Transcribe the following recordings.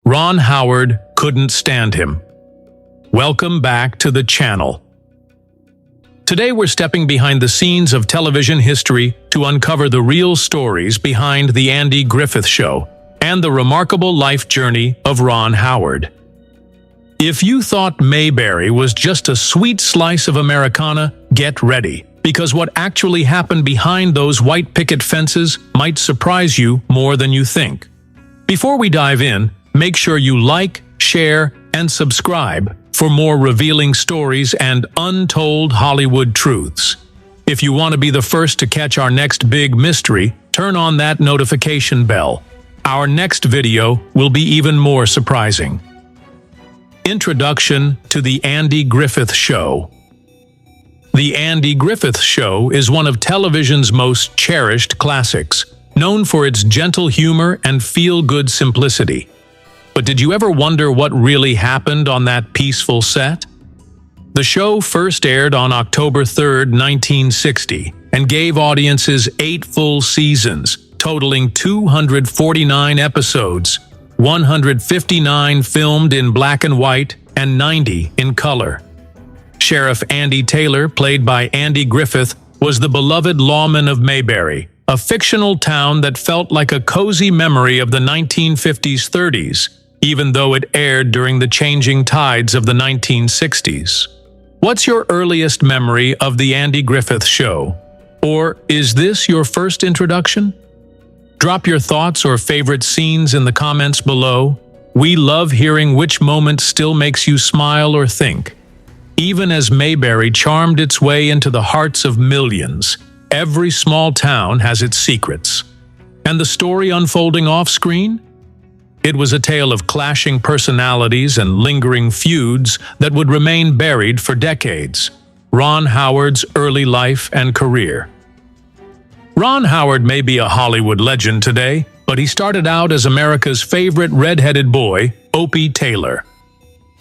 Ron Howard couldn't stand him. Welcome back to the channel. Today we're stepping behind the scenes of television history to uncover the real stories behind The Andy Griffith Show and the remarkable life journey of Ron Howard. If you thought Mayberry was just a sweet slice of Americana, get ready, because what actually happened behind those white picket fences might surprise you more than you think. Before we dive in, make sure you like, share, and subscribe for more revealing stories and untold Hollywood truths. If you want to be the first to catch our next big mystery, turn on that notification bell. Our next video will be even more surprising. Introduction to The Andy Griffith Show. The Andy Griffith Show is one of television's most cherished classics, known for its gentle humor and feel-good simplicity. But did you ever wonder what really happened on that peaceful set? The show first aired on October 3, 1960, and gave audiences 8 full seasons, totaling 249 episodes, 159 filmed in black and white, and 90 in color. Sheriff Andy Taylor, played by Andy Griffith, was the beloved lawman of Mayberry, a fictional town that felt like a cozy memory of the 1950s-30s, even though it aired during the changing tides of the 1960s. What's your earliest memory of The Andy Griffith Show? Or is this your first introduction? Drop your thoughts or favorite scenes in the comments below. We love hearing which moment still makes you smile or think. Even as Mayberry charmed its way into the hearts of millions, every small town has its secrets. And the story unfolding off-screen? It was a tale of clashing personalities and lingering feuds that would remain buried for decades. Ron Howard's early life and career. Ron Howard may be a Hollywood legend today, but he started out as America's favorite red-headed boy, Opie Taylor.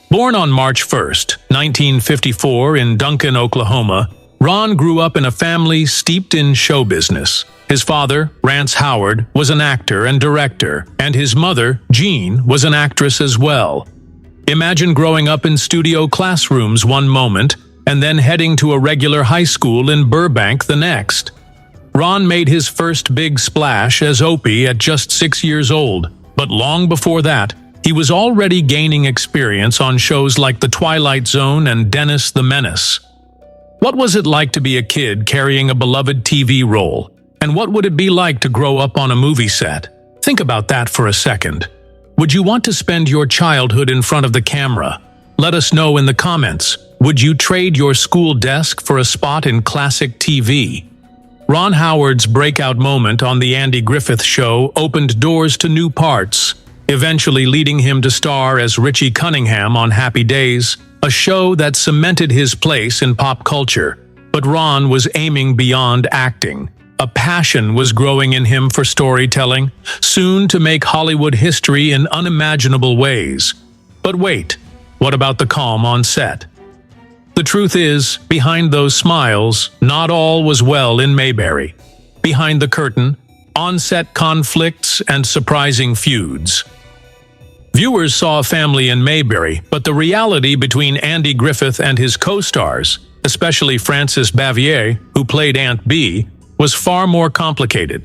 Born on March 1, 1954 in Duncan, Oklahoma, Ron grew up in a family steeped in show business. His father, Vance Howard, was an actor and director, and his mother, Jean, was an actress as well. Imagine growing up in studio classrooms one moment, and then heading to a regular high school in Burbank the next. Ron made his first big splash as Opie at just 6 years old, but long before that, he was already gaining experience on shows like The Twilight Zone and Dennis the Menace. What was it like to be a kid carrying a beloved TV role? And what would it be like to grow up on a movie set? Think about that for a second. Would you want to spend your childhood in front of the camera? Let us know in the comments. Would you trade your school desk for a spot in classic TV? Ron Howard's breakout moment on The Andy Griffith Show opened doors to new parts, eventually leading him to star as Richie Cunningham on Happy Days, a show that cemented his place in pop culture. But Ron was aiming beyond acting. A passion was growing in him for storytelling, soon to make Hollywood history in unimaginable ways. But wait, what about the calm on set? The truth is, behind those smiles, not all was well in Mayberry. Behind the curtain, on-set conflicts and surprising feuds. Viewers saw a family in Mayberry, but the reality between Andy Griffith and his co-stars, especially Frances Bavier, who played Aunt Bee, was far more complicated.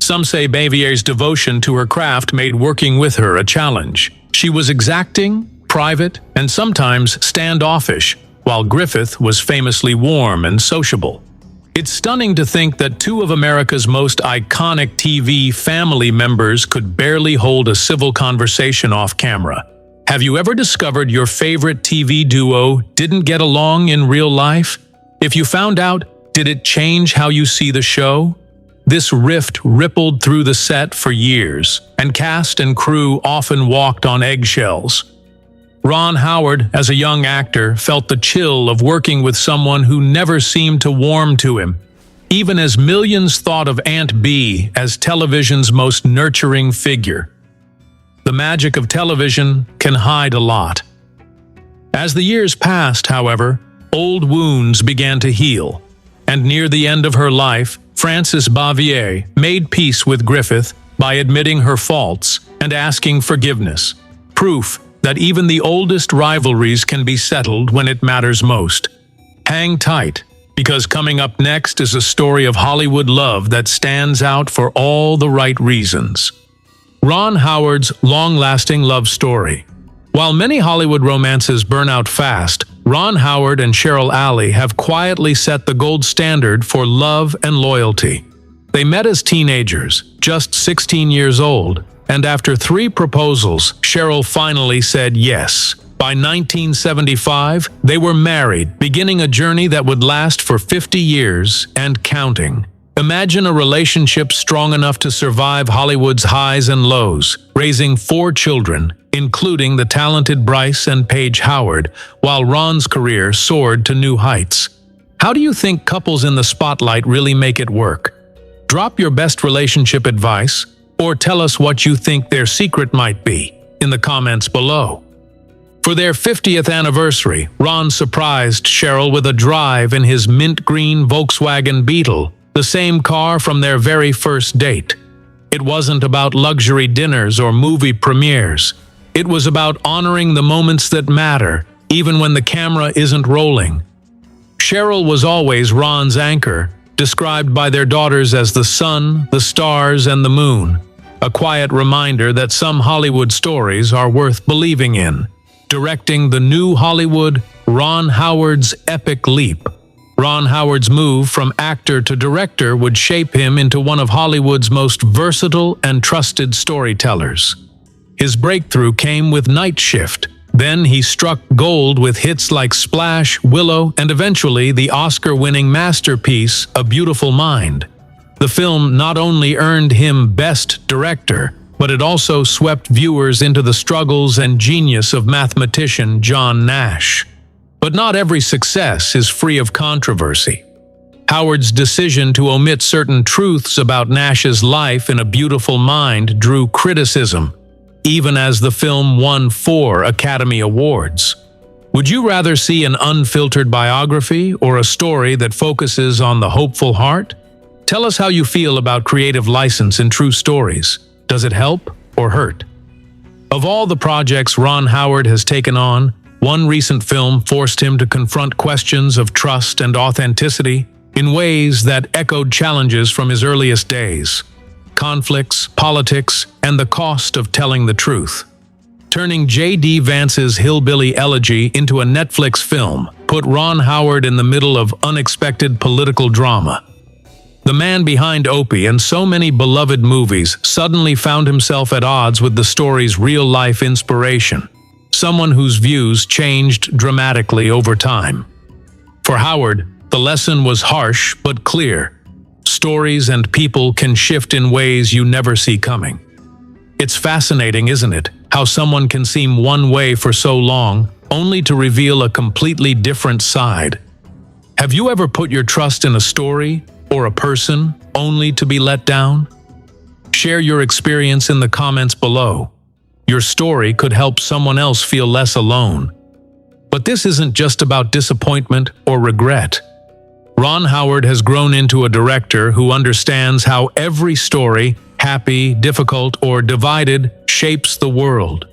Some say Bavier's devotion to her craft made working with her a challenge. She was exacting, private, and sometimes standoffish, while Griffith was famously warm and sociable. It's stunning to think that 2 of America's most iconic TV family members could barely hold a civil conversation off camera. Have you ever discovered your favorite TV duo didn't get along in real life? If you found out, did it change how you see the show? This rift rippled through the set for years, and cast and crew often walked on eggshells. Ron Howard, as a young actor, felt the chill of working with someone who never seemed to warm to him, even as millions thought of Aunt Bee as television's most nurturing figure. The magic of television can hide a lot. As the years passed, however, old wounds began to heal, and near the end of her life, Frances Bavier made peace with Griffith by admitting her faults and asking forgiveness. proof that even the oldest rivalries can be settled when it matters most. Hang tight, because coming up next is a story of Hollywood love that stands out for all the right reasons. Ron Howard's long-lasting love story. While many Hollywood romances burn out fast, Ron Howard and Cheryl Alley have quietly set the gold standard for love and loyalty. They met as teenagers, just 16 years old, and after 3 proposals, Cheryl finally said yes. By 1975, they were married, beginning a journey that would last for 50 years and counting. Imagine a relationship strong enough to survive Hollywood's highs and lows, raising 4 children, including the talented Bryce and Paige Howard, while Ron's career soared to new heights. How do you think couples in the spotlight really make it work? Drop your best relationship advice, or tell us what you think their secret might be, in the comments below. For their 50th anniversary, Ron surprised Cheryl with a drive in his mint green Volkswagen Beetle, the same car from their very first date. It wasn't about luxury dinners or movie premieres. It was about honoring the moments that matter, even when the camera isn't rolling. Cheryl was always Ron's anchor, described by their daughters as the sun, the stars, and the moon. A quiet reminder that some Hollywood stories are worth believing in. Directing the new Hollywood, Ron Howard's epic leap. Ron Howard's move from actor to director would shape him into one of Hollywood's most versatile and trusted storytellers. His breakthrough came with Night Shift. Then he struck gold with hits like Splash, Willow, and eventually the Oscar-winning masterpiece, A Beautiful Mind. The film not only earned him Best Director, but it also swept viewers into the struggles and genius of mathematician John Nash. But not every success is free of controversy. Howard's decision to omit certain truths about Nash's life in A Beautiful Mind drew criticism, even as the film won 4 Academy Awards. Would you rather see an unfiltered biography or a story that focuses on the hopeful heart? Tell us how you feel about creative license in true stories. Does it help or hurt? Of all the projects Ron Howard has taken on, one recent film forced him to confront questions of trust and authenticity in ways that echoed challenges from his earliest days. Conflicts, politics, and the cost of telling the truth. Turning J.D. Vance's Hillbilly Elegy into a Netflix film put Ron Howard in the middle of unexpected political drama. The man behind Opie and so many beloved movies suddenly found himself at odds with the story's real-life inspiration, someone whose views changed dramatically over time. For Howard, the lesson was harsh but clear. Stories and people can shift in ways you never see coming. It's fascinating, isn't it, how someone can seem one way for so long, only to reveal a completely different side. Have you ever put your trust in a story or a person only to be let down? Share your experience in the comments below. Your story could help someone else feel less alone. But this isn't just about disappointment or regret. Ron Howard has grown into a director who understands how every story, happy, difficult, or divided, shapes the world.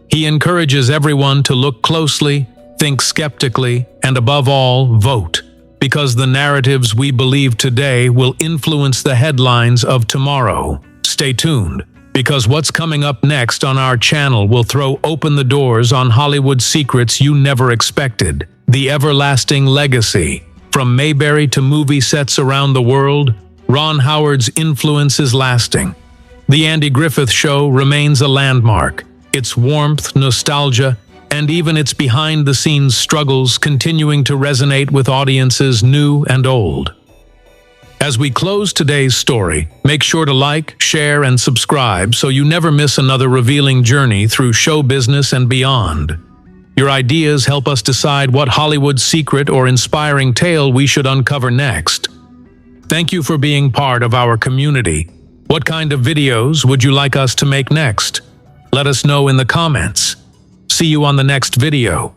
He encourages everyone to look closely, think skeptically, and above all, vote. Because the narratives we believe today will influence the headlines of tomorrow. Stay tuned, because what's coming up next on our channel will throw open the doors on Hollywood secrets you never expected. The everlasting legacy. From Mayberry to movie sets around the world, Ron Howard's influence is lasting. The Andy Griffith Show remains a landmark. Its warmth, nostalgia, and even its behind-the-scenes struggles continuing to resonate with audiences new and old. As we close today's story, make sure to like, share, and subscribe so you never miss another revealing journey through show business and beyond. Your ideas help us decide what Hollywood secret or inspiring tale we should uncover next. Thank you for being part of our community. What kind of videos would you like us to make next? Let us know in the comments. See you on the next video.